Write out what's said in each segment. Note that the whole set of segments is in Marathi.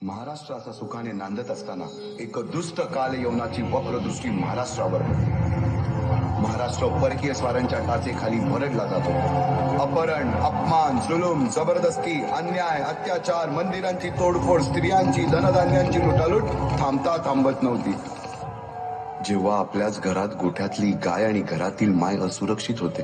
महाराष्ट्राचा सुखाने नांदत असताना एक दुष्ट काल यवनाची वक्रदृष्टी महाराष्ट्रावर पडली. महाराष्ट्र परकीय स्वारांच्या टाचेखाली भरडला जातो. अपहरण, अपमान, जुलूम, जबरदस्ती, अन्याय, अत्याचार, मंदिरांची तोडफोड, स्त्रियांची, धनधान्यांची लुटालूट थांबता थांबत नव्हती. जेव्हा आपल्याच घरात गोठ्यातली गाय आणि घरातील माय असुरक्षित होते,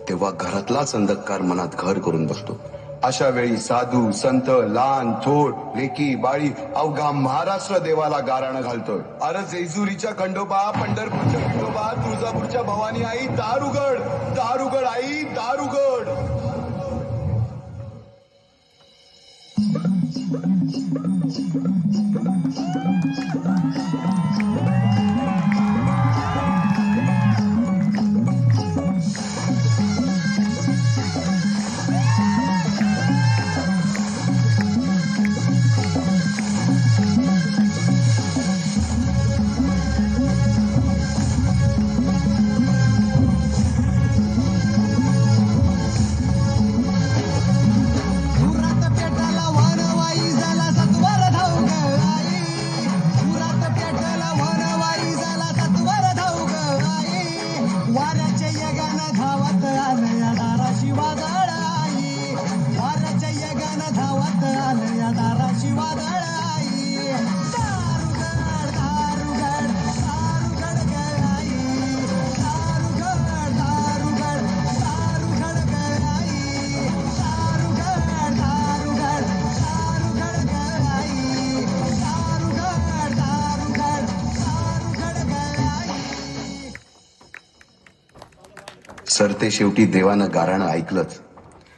तेव्हा घरातलाच अंधकार मनात घर करून बसतो. अशा वेळी साधू, संत, लहान, थोर, लेकी, बाळी अवघा महाराष्ट्र देवाला गाराणं घालतोय. अरे जेजुरीच्या खंडोबा, पंढरपूरच्या खंडोबा, तुळजापूरच्या भवानी आई, दार उघड, दार उघड आई, दार उघड. सरते शेवटी देवानं गाराणं ऐकलंच.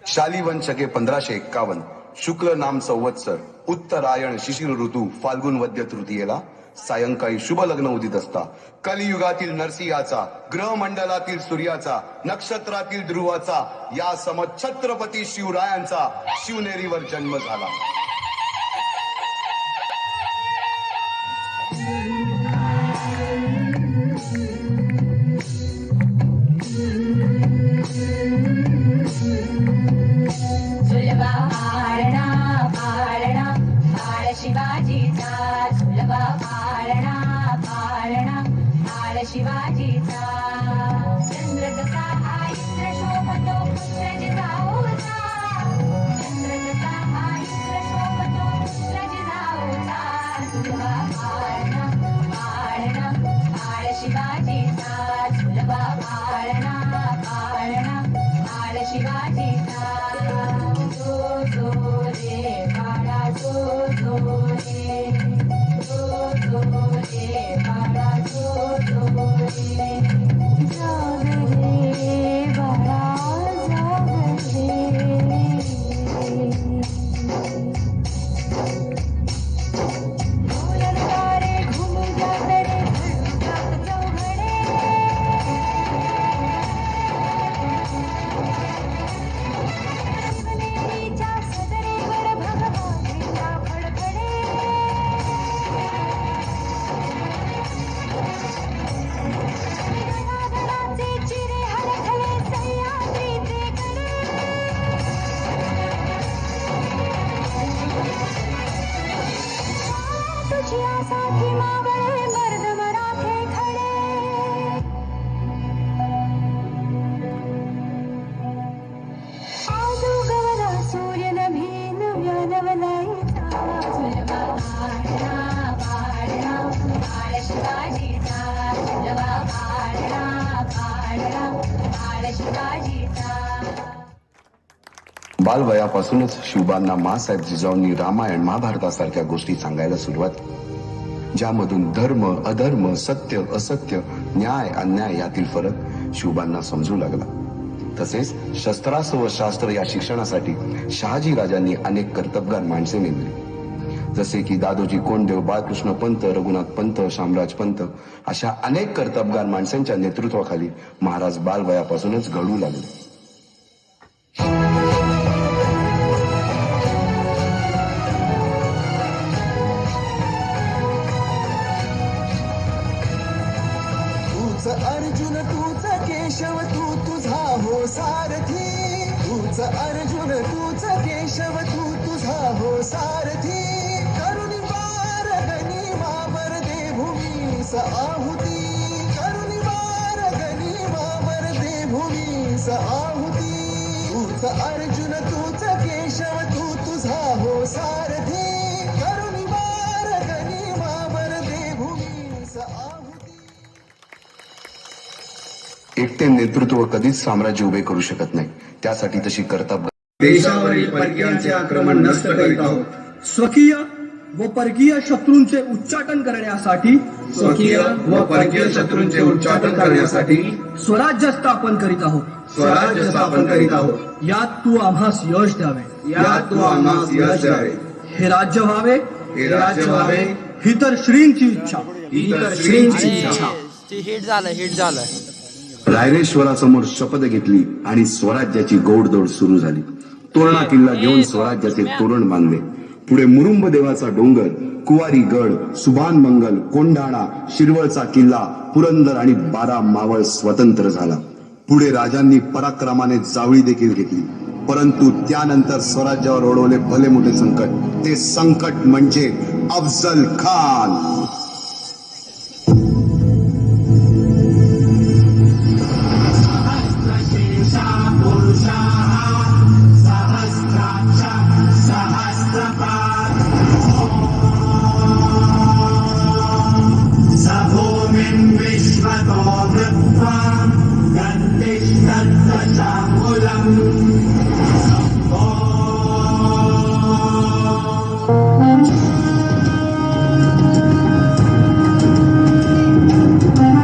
शालिवन शके 1551 शुक्ल नाम संवत्सर उत्तरायण शिशिर ऋतू फाल्गुन वद्य तृतीयेला सायंकाळी शुभ लग्न उदित असता कलियुगातील नरसिंहाचा, ग्रहमंडलातील सूर्याचा, नक्षत्रातील ध्रुवाचा, या सम छत्रपती शिवरायांचा शिवनेरीवर जन्म झाला. शिवाजीचा चंद्र कसा हा इंद्र शोभतो पुत्र जिजाऊचा, चंद्र कसा हा इंद्र शोभतो पुत्र जिजाऊचा. सुलभा पाळणा पाळणा पाळ शिवाजीचा, सुलभा पाळणा पाळणा पाळ शिवाजीचा. जो जो रे बाळा जो जो रे, जो जो रे बाळा जो जो रे. जाग रे बाळा जाग रे. ढोलक तारे घुम जात रे घडून चौघडे. शिवनेरीच्या सदरेवर भगवानीचा फडफडे. गडागडाचे चिरे हलखले सह्याद्रीचे कडे. तुझ्यासाठी मावळे मर्द मराठे खडे. आज उगवला सूर्य नभी नव्या नवलाईचा. सुलभा पाळणा पाळणा पाळ शिवाजीचा, सुलभा पाळणा पाळणा पाळ शिवाजीचा. बालवयापासूनच शिवबांना माँसाहेब जिजाऊंनी रामायण महाभारतासारख्या गोष्टी सांगायला सुरुवात केली, ज्यामधून धर्म अधर्म, सत्य असत्य, न्याय अन्याय यातील फरक शिवबांना समजू लागला. तसेच शस्त्रास्त्र व शास्त्र या शिक्षणासाठी शहाजी राजांनी अनेक कर्तबगार माणसे नेमली, जसे की दादोजी कोंडदेव, बाळकृष्ण पंत, रघुनाथ पंत, शामराज पंत अशा अनेक कर्तबगार माणसांच्या नेतृत्वाखाली महाराज बालवयापासूनच घडू लागले. अर्जुन तूच केशव तू तुझा हो सारथी, तूच तूच अर्जुन तूच केशव तू तुझा हो सारथी करुणी वार गनिमावर दे भूमीस आहुती करुणी वार गनिमावर दे भूमीस आहुती तूच अर्जुन तूच केशव तू तुझा हो सारथी करुणी वार गनिमावर दे भूमीस आहुती. एकटे नेतृत्व कधीच साम्राज्य उभे करू शकत नाही. त्यासाठी तशी कर्तव्य देशावरील परकीयांचे आक्रमण नष्ट करीत आहोत. स्वकीय व परकीय शत्रूंचे उच्चाटन करण्यासाठी स्वकीय व परकीय शत्रूंचे उच्चाटन करण्यासाठी स्वराज्य स्थापन करीत आहोत. स्वराज्य स्थापन करीत आहोत. यात तू आम्हास यश द्यावे. यात तू आम्हास यश द्यावे. हे राज्य व्हावे हे राज्य व्हावे ही तर श्रींची इच्छा. ही तर श्रींची इच्छा. हिट झालं रायरेश्वरासमोर शपथ घेतली आणि स्वराज्याची गोडदोड सुरू झाली. तोरणा किल्ला घेऊन स्वराज्याचे तोरण बांधले. पुढे मुरुंब देवाचा डोंगर, कुवारी गड, सुभान मंगल, कोंढाणा, शिरवळचा किल्ला, पुरंदर आणि 12 मावळ स्वतंत्र झाला. पुढे राजांनी पराक्रमाने जावळी देखील घेतली. परंतु त्यानंतर स्वराज्यावर ओढवले भले मोठे संकट. ते संकट म्हणजे अफजल खान.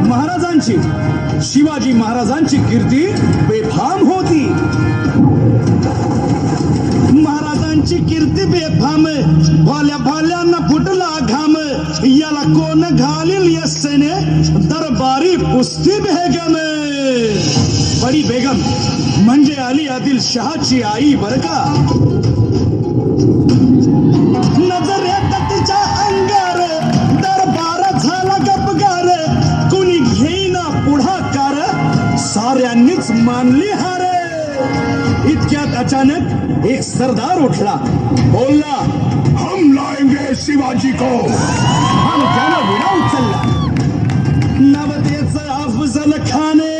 महाराजांची शिवाजी महाराजांची कीर्ती बेफाम होती. महाराजांची कीर्ती बेफाम भाल्या भाल्यांना फुटला घाम याला कोण घालील यस्सेने दरबारी पुस्ती बेगम. बडी बेगम म्हणजे अली आदिल शहाची आई बर का. नजरेत तिच्या अंगार दरबार झाला गपगार कुणी घेईना पुढाकार साऱ्यांनीच मानली हार. इतक्यात अचानक एक सरदार उठला बोलला हम लाएंगे शिवाजी को. आणि त्यानं विडा उचलला. नवतेचं अफजल खाने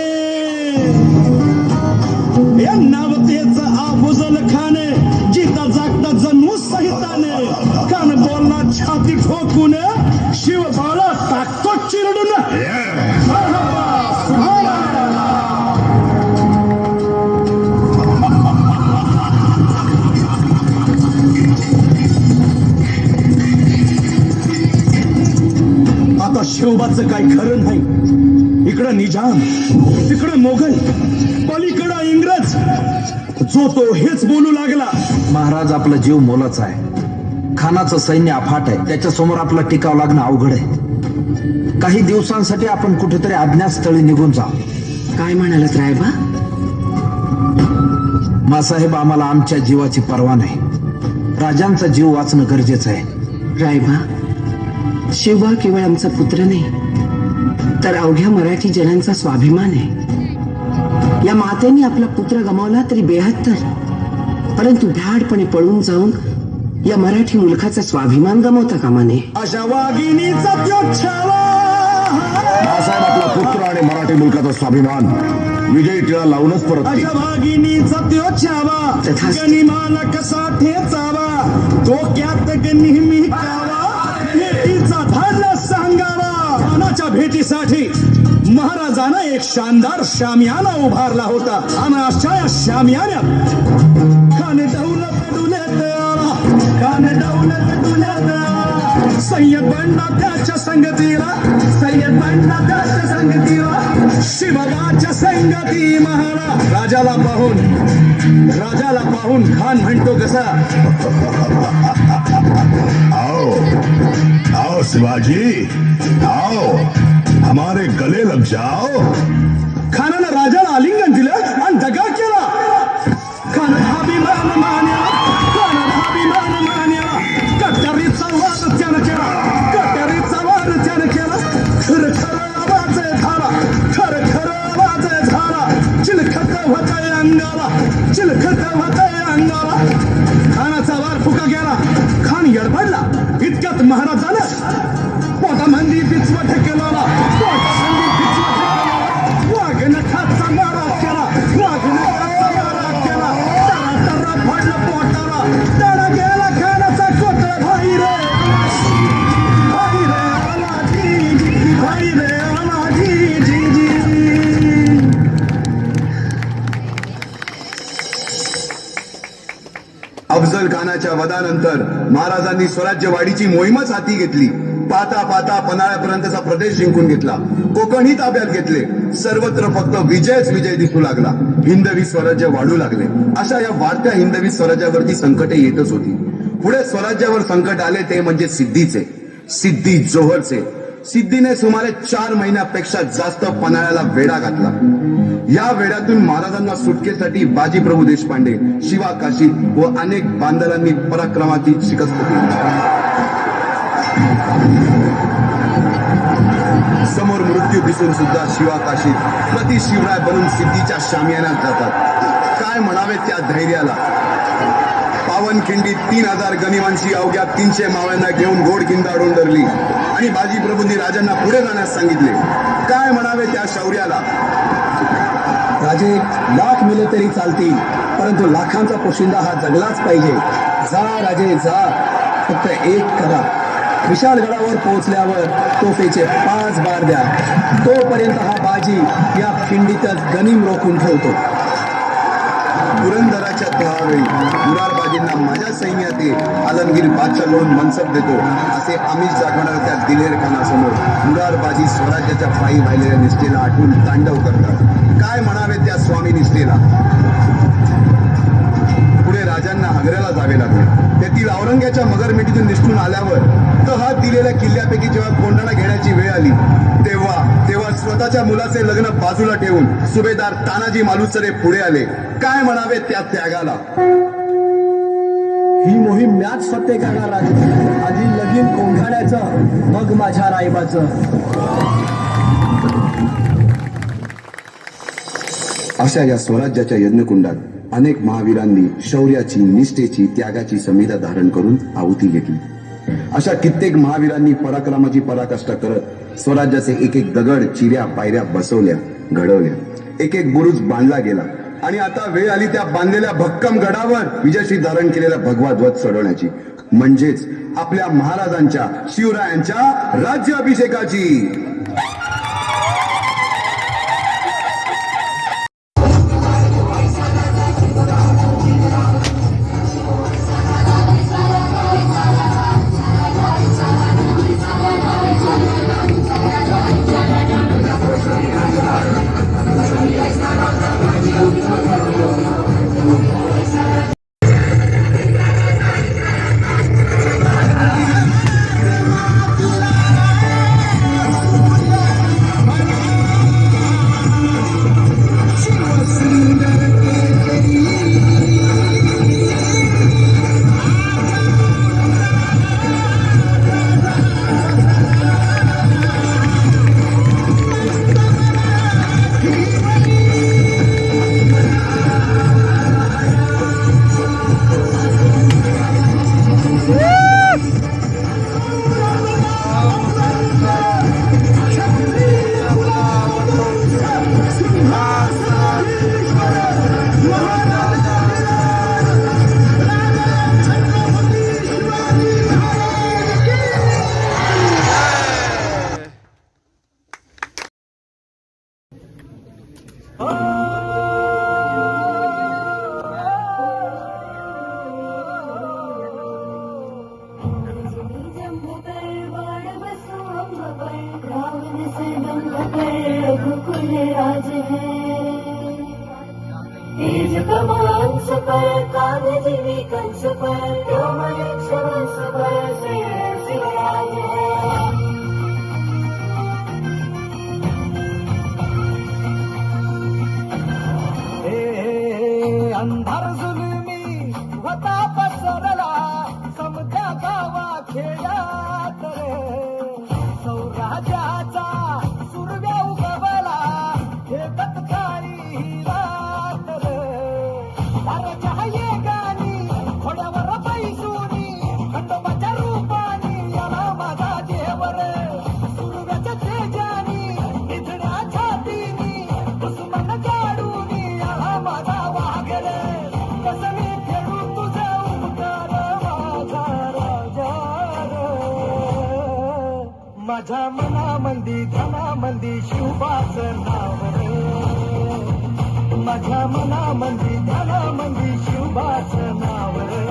या नवतेचं अफजल खाने जिता जागता जणू सहिताने कान बोलला छाती ठोकून शिवबाला टाकतो चिरडून. आता शिवबाचं काही खरं नाही. इकडं निजाम तिकडं मोगल पलीकडं इंग्रज. जो तो हेच बोलू लागला. महाराज आपला जीव मोलाचा आहे. खानाचं सैन्य अफाट आहे. त्याच्या समोर आपला टिकाव लागणं अवघड आहे. काही दिवसांसाठी आपण कुठेतरी अज्ञातस्थळी निघून जा. काय म्हणालात रायबा? मासाहेब आम्हाला आमच्या जीवाची पर्वा नाही. राजांचा जीव वाचणं गरजेचं आहे. रायबा शिवबा केवळ आमचा पुत्र नाही तर अवघ्या मराठी जनांचा स्वाभिमान आहे. या मातेने आपला पुत्र गमावला तरी 72 परंतु भ्याडपणे पळून जाऊन या मराठी मुलखाचा स्वाभिमान गमावता कामा नये. अशा वाघिणीचा त्यो छावा. बाळासाहेब आपला पुत्र आणि मराठी मुलकाचा स्वाभिमान विजयी टिळा लावूनच परत अशा वाघिणीचा त्यो छावा तथास्तु. गनिमाला कसा ठेचावा डोक्यात नेहमी कावा भेटीचा धाडला सांगावा. खानाच्या भेटीसाठी महाराजानं एक शानदार शामियाना उभारला होता आणि अशा या शामियान्यात खान दौलत डुल्यात आला. खान दौलत डुल्यात आला. सय्यद बंडा त्याच्या संगतीला. सय्यद बंडा त्याच्या संगतीला. शिवबाच्या संगती महारा. राजाला पाहून खान म्हणतो कसा आओ आओ शिवाजी आओ हमारे गले लग जाओ. खानानं राजाला आलिंगन दिलं आणि दगा केला. खानानं अभिमान मान्या. खानानं अभिमान मान्या. कट्यारीचा वाद त्यानं केला. कट्यारीचा वाद त्यानं केला. खर आवाज झाला. खर आवाज झाला. चिलखत होत अंगाला. चिलखत होत ढकलला पोटाखाली भिजला वाघनखाचा मारा केला वाघनखाचा मारा केला तरा फाडलं पोटाला तडा गेला खानाचा कोतळ भाई रे आला जी भाई रे आला जी अफजल खानाच्या वधानंतर महाराजांनी स्वराज्यवाढीची मोहीमच हाती घेतली. पाता पाता पन्हाळ्यापर्यंतचा प्रदेश जिंकून घेतला. कोकणही ताब्यात घेतले. सर्वत्र फक्त विजयच विजय दिसू लागला. हिंदवी स्वराज्य वाढू लागले. अशा या वाढत्या हिंदवी स्वराज्यावरती संकटे येतच होती. पुढे स्वराज्यावर संकट आले ते म्हणजे सिद्धीचे, सिद्धी जोहरचे. सिद्धीने सुमारे 4 महिन्यापेक्षा जास्त पन्हाळ्याला वेढा घातला. या वेड्यातून महाराजांना सुटकेसाठी बाजीप्रभू देशपांडे, शिवा काशीद व अनेक बांधलांनी पराक्रमाची शिकस्त दिली. समोर मृत्यू दिसून सुद्धा शिवा काशीद प्रति शिवराय बनून सिद्धीच्या शामियानात जातात. काय म्हणावे त्या धैर्याला. पावनखिंडीत 3000 गनिमांशी अवघ्या 300 मावळ्यांना घेऊन घोडखिंड धरली आणि बाजीप्रभूंनी राजांना पुढे जाण्यास सांगितले. काय म्हणावे त्या शौर्याला. राजे लाख मेले तरी चालतील, परंतु लाखांचा पोशिंदा हा जगलाच पाहिजे. जा राजे जा, फक्त एक करा. विशालगडावर पोहोचल्यावर तोफेचे 5 बार द्या. तोपर्यंत हा बाजी या खिंडीतच गनिम रोखून ठेवतो. पुरंदराच्या तहावेळी मुरारबाजींना माझ्या सैन्यात आलमगीर बादशाहकडून मनसब देतो असे आमिष दाखवणाऱ्या त्या दिलेर खानासमोर मुरारबाजी स्वराज्याच्या पायी वाहिलेल्या निष्ठेला आठवून तांडव करतात. काय म्हणावे त्या स्वामी निष्ठेला. पुढे राजांना आग्र्याला जावे लागले. तेथील औरंग्याच्या मगरमिठीतून निष्ठून आल्यावर तहात दिलेल्या किल्ल्यापैकी जेव्हा कोंढाणा घेण्याची वेळ आली तेव्हा स्वतःच्या मुलाचे लग्न बाजूला ठेवून सुभेदार तानाजी मालुसरे पुढे आले. काय म्हणावे त्या त्यागाला. ही मोहीम मॅच फत्ते करणार राजे. आधी लगीन कोंढाण्याचं, मग माझ्या रायबाचं. अशा या स्वराज्याच्या यज्ञकुंडात अनेक महावीरांनी शौर्याची, निष्ठेची, त्यागाची संविधा धारण करून आहुती घेतली. अशा कित्येक महावीरांनी पराक्रमाची पराकाष्ठा करत स्वराज्याचे एक एक दगड, चिऱ्या, पायऱ्या बसवल्या, घडवल्या. एक एक बुरुज बांधला गेला आणि आता वेळ आली त्या बांधलेल्या भक्कम गडावर विजयश्री धारण केलेला भगवा ध्वज चढवण्याची, म्हणजेच आपल्या महाराजांच्या, शिवरायांच्या राज्याभिषेकाची. अंधार जुलमी होता पसरला समत्या गावा खेळात सौराज्याचा सुरव्या उगवला हे तत्काळी रात दाराच्या गाणी थोड्यावर पैसुनी खंडोबाच्या रूपानी याला माझा जेव माझ्या मनामंदी ध्यानामंदी शिवबाचं नाव रे, माझ्या मनामंदी ध्यानामंदी शिवबाचं नाव रे,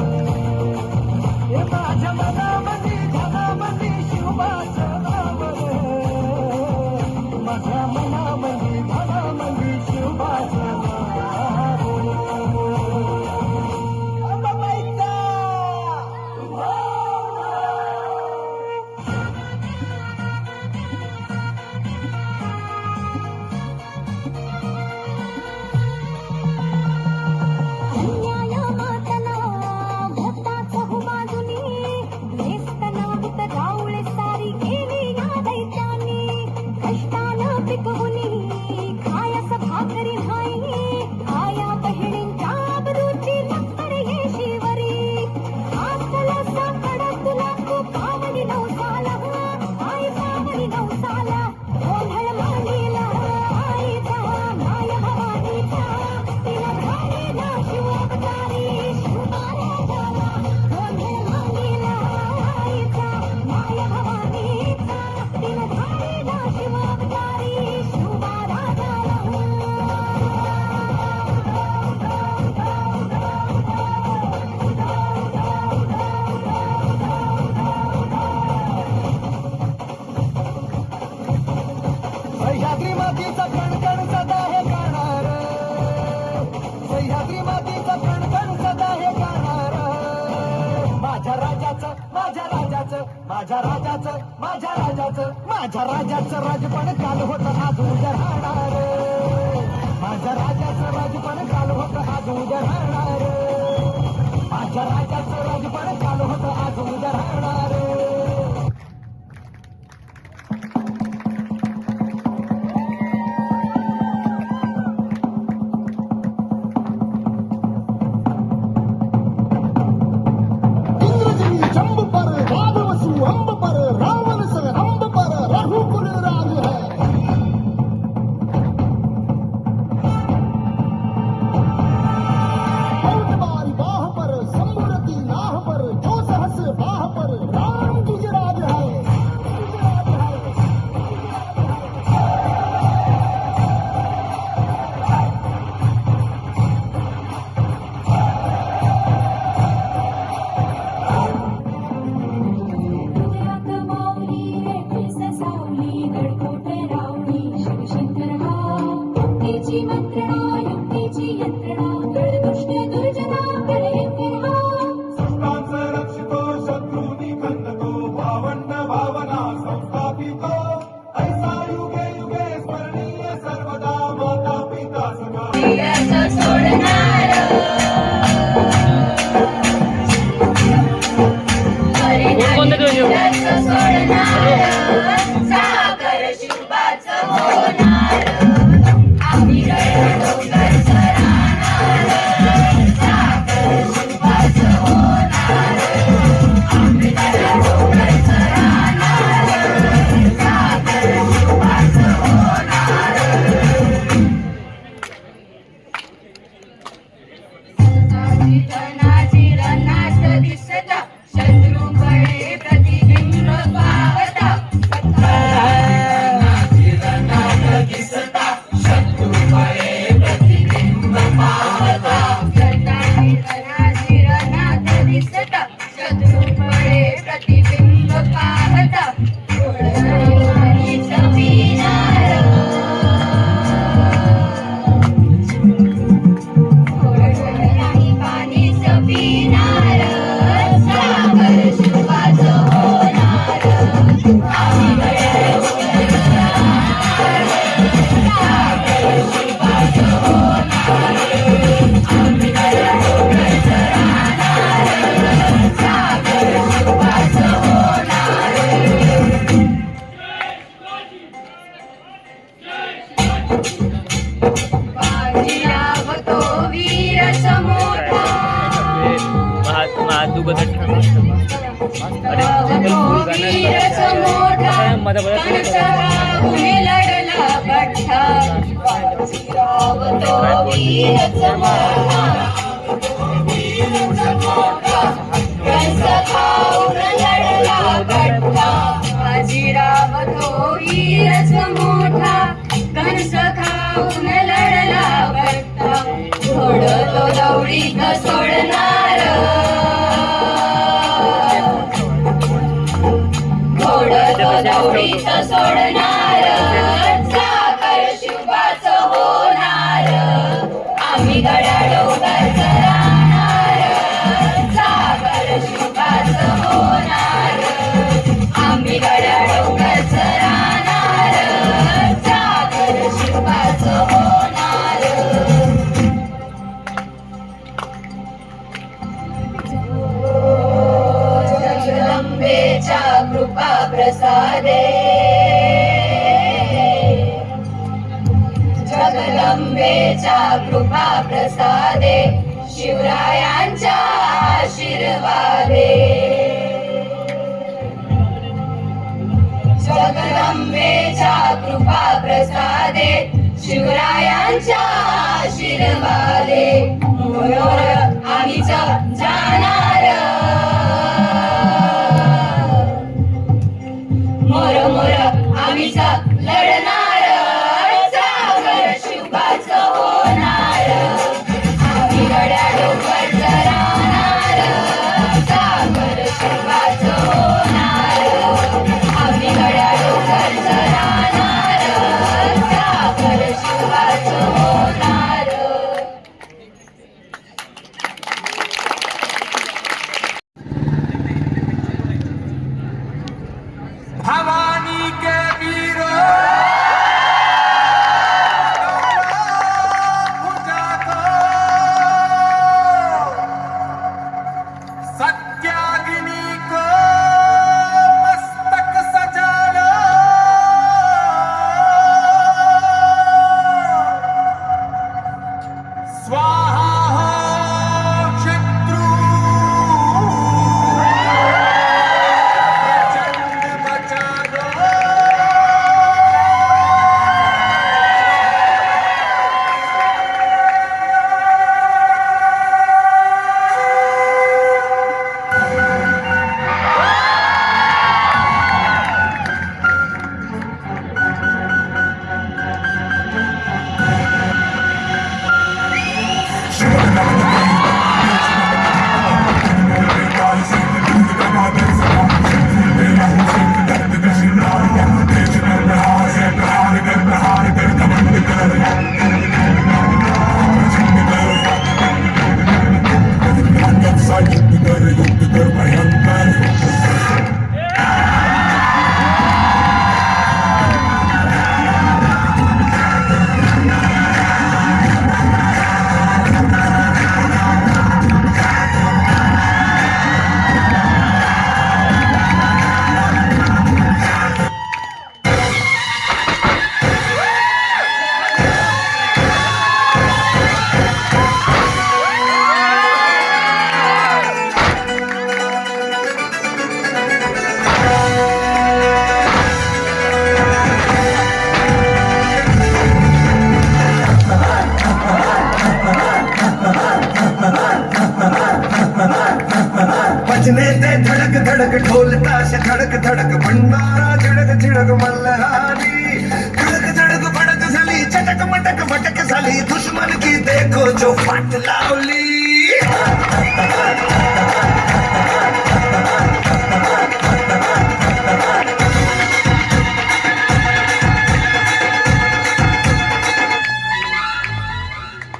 हे माझ्या मनामंदी ध्यानामंदी शिवबाचं नाव रे, माझ्या मनामंदी ध्यानामंदी शिवबाचं नाव रे. सह्याद्री मातीचा कणकण सदा हे गाणार, सह्याद्री मातीचा कणकण सदा हे गाणार, माझ्या राजाचं माझ्या राजाचं माझ्या राजाचं माझ्या राजाचं माझ्या राजाचं राजपण काल होतं आज उद्या राहणार, माझ्या राजाचं राजपण काल होतं आज उद्या राहणार, माझ्या राजाचं राजपण काल होतं आज उद्या राहणार. जंब पर राघवसु अंब पर रावण संग अंब पर रघुकुल राज है, बारी बाह पर संबुरती नाह पर जो सहस बाह पर राम गुजराज है. बाजीराव वीरच मोठा कंस खाऊन लढला बट्टा घोड तो दौडीत सोडणार घोड तो दौडीत सोडणार साखर शिवाच होणार आम्ही घड्याळ उगाच राहणार साखर शिवाच होणार आम्ही घड्याळ उगाच राहणार साखर शिवाच होणार जगदंबेच्या कृपा प्रसादे जगदंबेच्या कृपा प्रसादे शिवरायांच्या आशीर्वादे जगदंबेच्या कृपा प्रसादे शिवरायांच्या आशीर्वादे मोर आम्हीच जाणार मोर मोर आम्हीच लढणार सागर शिवाच होणार आम्ही घड्याळ उगाच राहणार सागर शिवाच होणार आम्ही घड्याळ उगाच राहणार सागर शिवाच होणार भवानी के वीरो भुजा को सत्याग्नि को मस्तक सजा लो स्वाहा हो शत्रु प्रचंड बचा दो बजने दे धड़क धड़क ढोल ताश धड़क धड़क भंडारा झिड़क झिड़क मल्हारी धड़क धड़क भड़क झाली चटक मटक भटक झाली दुश्मन की देखो जो फाट लावली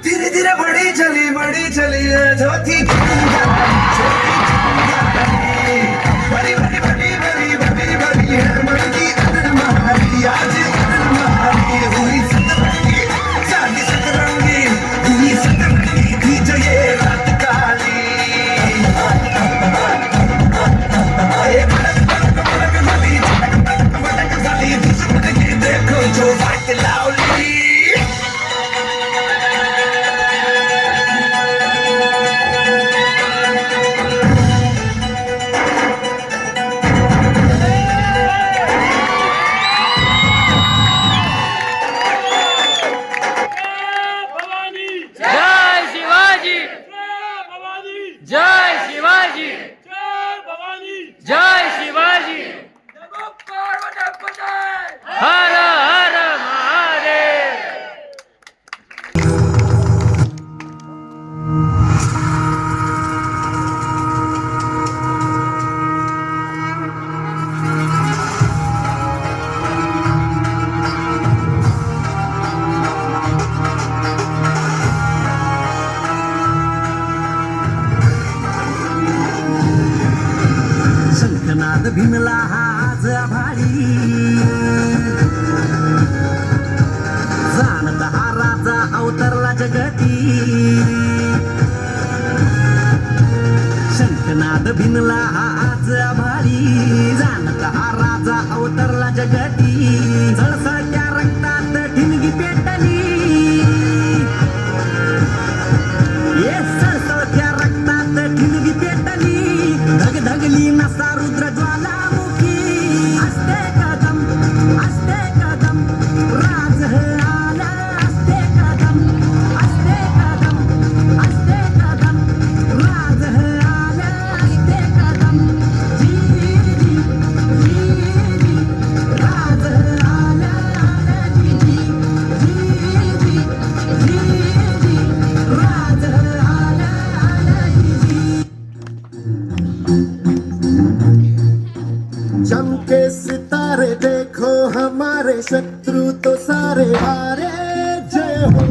धीरे धीरे बड़ी चली ज्योति बड़ी बड़ी बड़ी बड़ी बड़ी बड़ी है बड़ी महारी आज महारी हुई सतरंगी चांदी सतरंगी हुई सतरंगी थी जो ये रात काली भिनला हा आज आभाळी जाणता हा राजा अवतरला जगती शंखनाद भिनला हा आज आभाळी जाणता हा राजा अवतरला जगती झळसळत्या रक्तात ठिणगी पेटली ये सळसळत्या रक्तात ठिणगी पेटली धगधगली नसा रुद्र ज्वालामुखी असते कदम राज आला असते कदम राज आला असते कदम जी राज आला जी राज आला जी चमके सितारे देखो हमारे शत्रु तो सारे हारे जय हो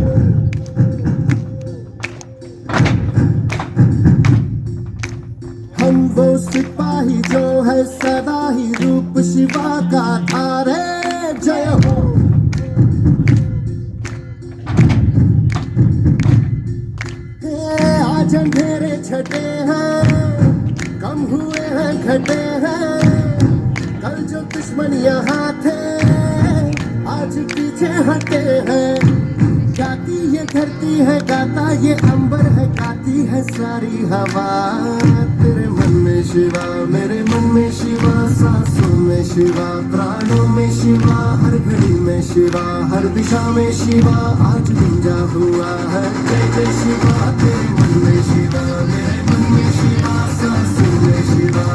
हम वो सिपाही जो है सदा ही रूप शिवा का धारे जय हो आज अंधेरे छटे हैं कम हुए हैं घटे हैं कल जो दुश्मन यहाँ थे आज पीछे हटे हैं गाती ये धरती है गाता ये अंबर है गाती है सारी हवा तेरे मन में शिवा मेरे मन में शिवा सांसों में शिवा प्राणों में शिवा हर घड़ी में शिवा हर दिशा में शिवा आज गूंजा हुआ है जय जय शिवा तेरे मन में शिवा मेरे मन में शिवा सांसों में शिवा